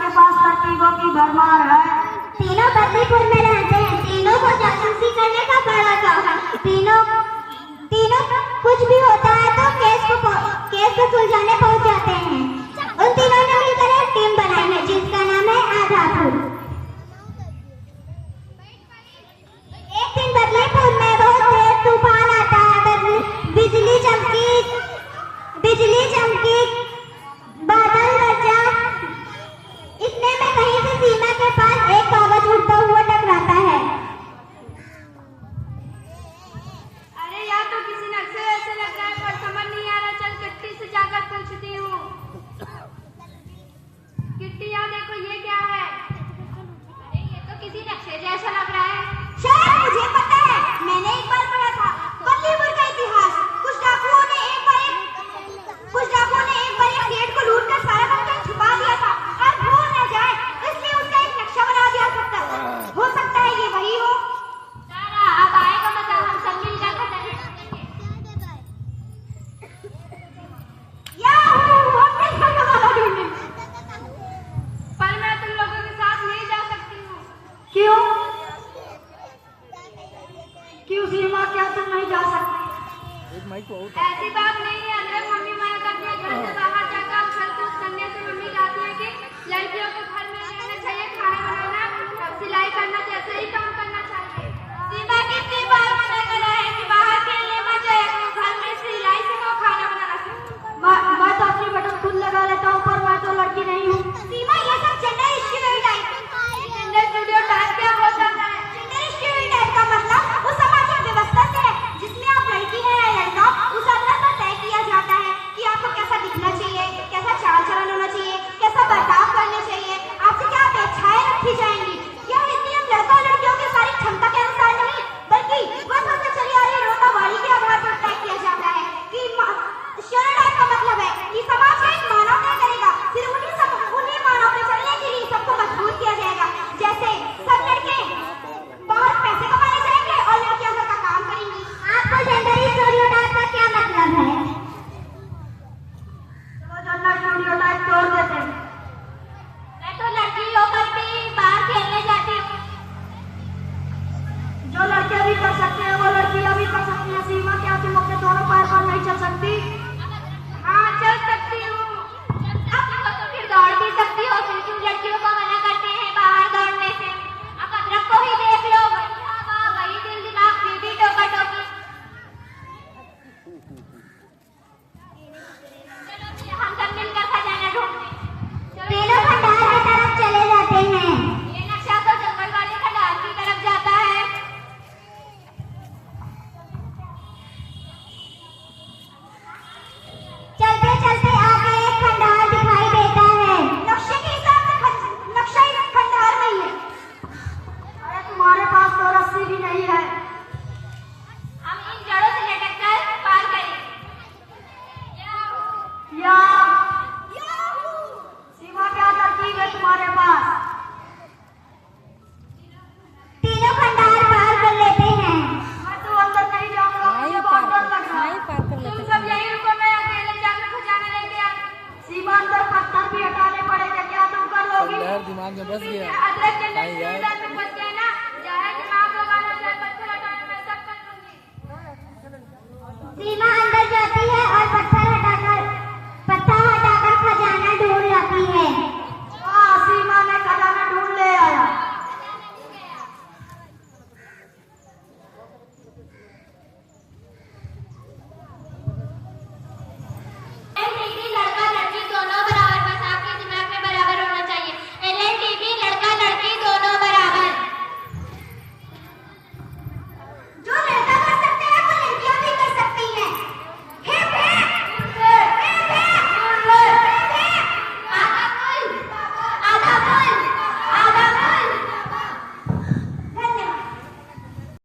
के पास तरकीबों की भरमार है। तीनों बदलीपुर में रहते हैं, तीनों को जासूसी करने का बड़ा शौक है। तीनों कुछ भी होता है तो केस को सुलझाने पहुंच जाते हैं। उन तीनों ने मिलकर एक टीम बनाई है जिसका नाम है आधापुर। एक दिन बदलीपुर में बहुत तेज तूफान आता है। बिजली चमकी, बादल गरजा। इतने में कहीं से सीमा के पास एक कागज उड़ता हुआ टकराता है। अरे यार, तो किसी नक्शे ऐसे लग रहा है पर समझ नहीं आ रहा। चल किट्टी से जाकर पूछती हूँ। किट्टी यार देखो ये क्या है? अरे ये तो किसी नक्शे जैसा लग रहा है। शायद मुझे पता है, मैंने एक बार पढ़ा था बदलीपुर का इतिहास। कुछ डाकुओं ने एक बार एक गेट को लूटकर सारा धन छुपा दिया था और भूल न जाए इसलिए उसका एक नक्शा बना दिया हो सकता है ये वही हो। सारा अब आएगा मतलब हम सब मिलकर खजाना ढूंढेंगे। पर मैं तुम लोगों के साथ नहीं जा सकती हूँ। क्यों सीमा, क्या तुम नहीं जा सकती? ऐसी बात नहीं है। अंदर मम्मी मना करती है, घर से बाहर जाकर हम सब कुछ करने से मम्मी कहती है कि लड़कियों को घर में रहना चाहिए, खाना बनाना, सिलाई करना, जैसे ही काम करना चाहिए। सीमा कितनी बार मना करा है कि बाहर खेलने मत जाए, घर में सिलाई सीखो, खाना बनाना सीखो। मैं तो अपनी बटन खुद लगा लेता हूँ, पर मैं तो लड़की नहीं हूँ। सीमा, ये सब जेंडर स्टीरियोटाइप क्या हो जाता है? जेंडर स्टीरियोटाइप का मतलब उस सामाजिक व्यवस्था से है जिसमें आप लड़की है या लड़का, उस आधार पर तय किया जाता है कि आपको कैसा दिखना चाहिए, कैसा चाल चलन होना चाहिए, कैसा बर्ताव करना चाहिए, आपसे क्या अपेक्षाएं रखी जाएंगी। यह नियम लड़का और लड़कियों की सारी क्षमता के अनुसार नहीं बल्कि वर्षों से चली आ रही रोतावाली के आधार पर तय किया जाता है। कि स्टीरियोटाइप का मतलब है कि समाज का एक मानव तय करेगा, फिर उन्हीं मानव पे चलने के लिए सबको मजबूर किया जाएगा। जैसे सब लड़के बहुत पैसे कमाने जाएंगे और लड़कियां घर का काम करेंगी। आपको जेंडर स्टीरियोटाइप का क्या मतलब है? जेंडर स्टीरियोटाइप तोड़ देते हैं। मैं तो लड़की होकर भी बाहर खेलने जाती हूँ। जो लड़के भी कर सकते हैं वो लड़कियां भी कर सकती हैं। सीमा, क्या तुम अपने दोनों पैर पर नहीं चल सकती? हाँ, चल सकती हूँ। अब तो फिर दौड़ भी सकती हो, फिर क्यों लड़कियों को मना करते हैं बाहर दौड़ने से? अब अदरक को ही देख लो, वही हवा, वही दिल दिमाग, फिर भी टोका टोकी। चलो हम सब मिलकर खजाना ढूंढते। तीनों खंडार की तरफ चले जाते हैं। ये नक्शा तो जंगल वाले खंडार की तरफ जाता है। चलते चलते आगे एक खंडार दिखाई देता है। नक्शे के हिसाब से नक्शा इस खंडार में ही है। अरे तुम्हारे पास तो रस्सी भी नहीं है। हम इन जड़ों से लटक कर पार करेंगे। या सीमा, क्या तरकीब है तुम्हारे पास? तीनों खंडार पार कर लेते हैं। मैं तो अंदर नहीं जाऊंगा, मुझे बहुत डर लग रहा है। तुम सब यहीं रुको, मैं अकेले जाकर खजाना लेके आती हूँ। सीमा, अंदर पत्थर भी हटाने पड़ेंगे, क्या तुम कर लोगी? दिमाग में बस गया। अदरक के नहीं यार। अंदर में बच गए ना, चाहे दिमाग लगाना चाहे पत्थर हटाना, मैं सब कर दूंगी। सीमा अंदर जाती है और पत्थर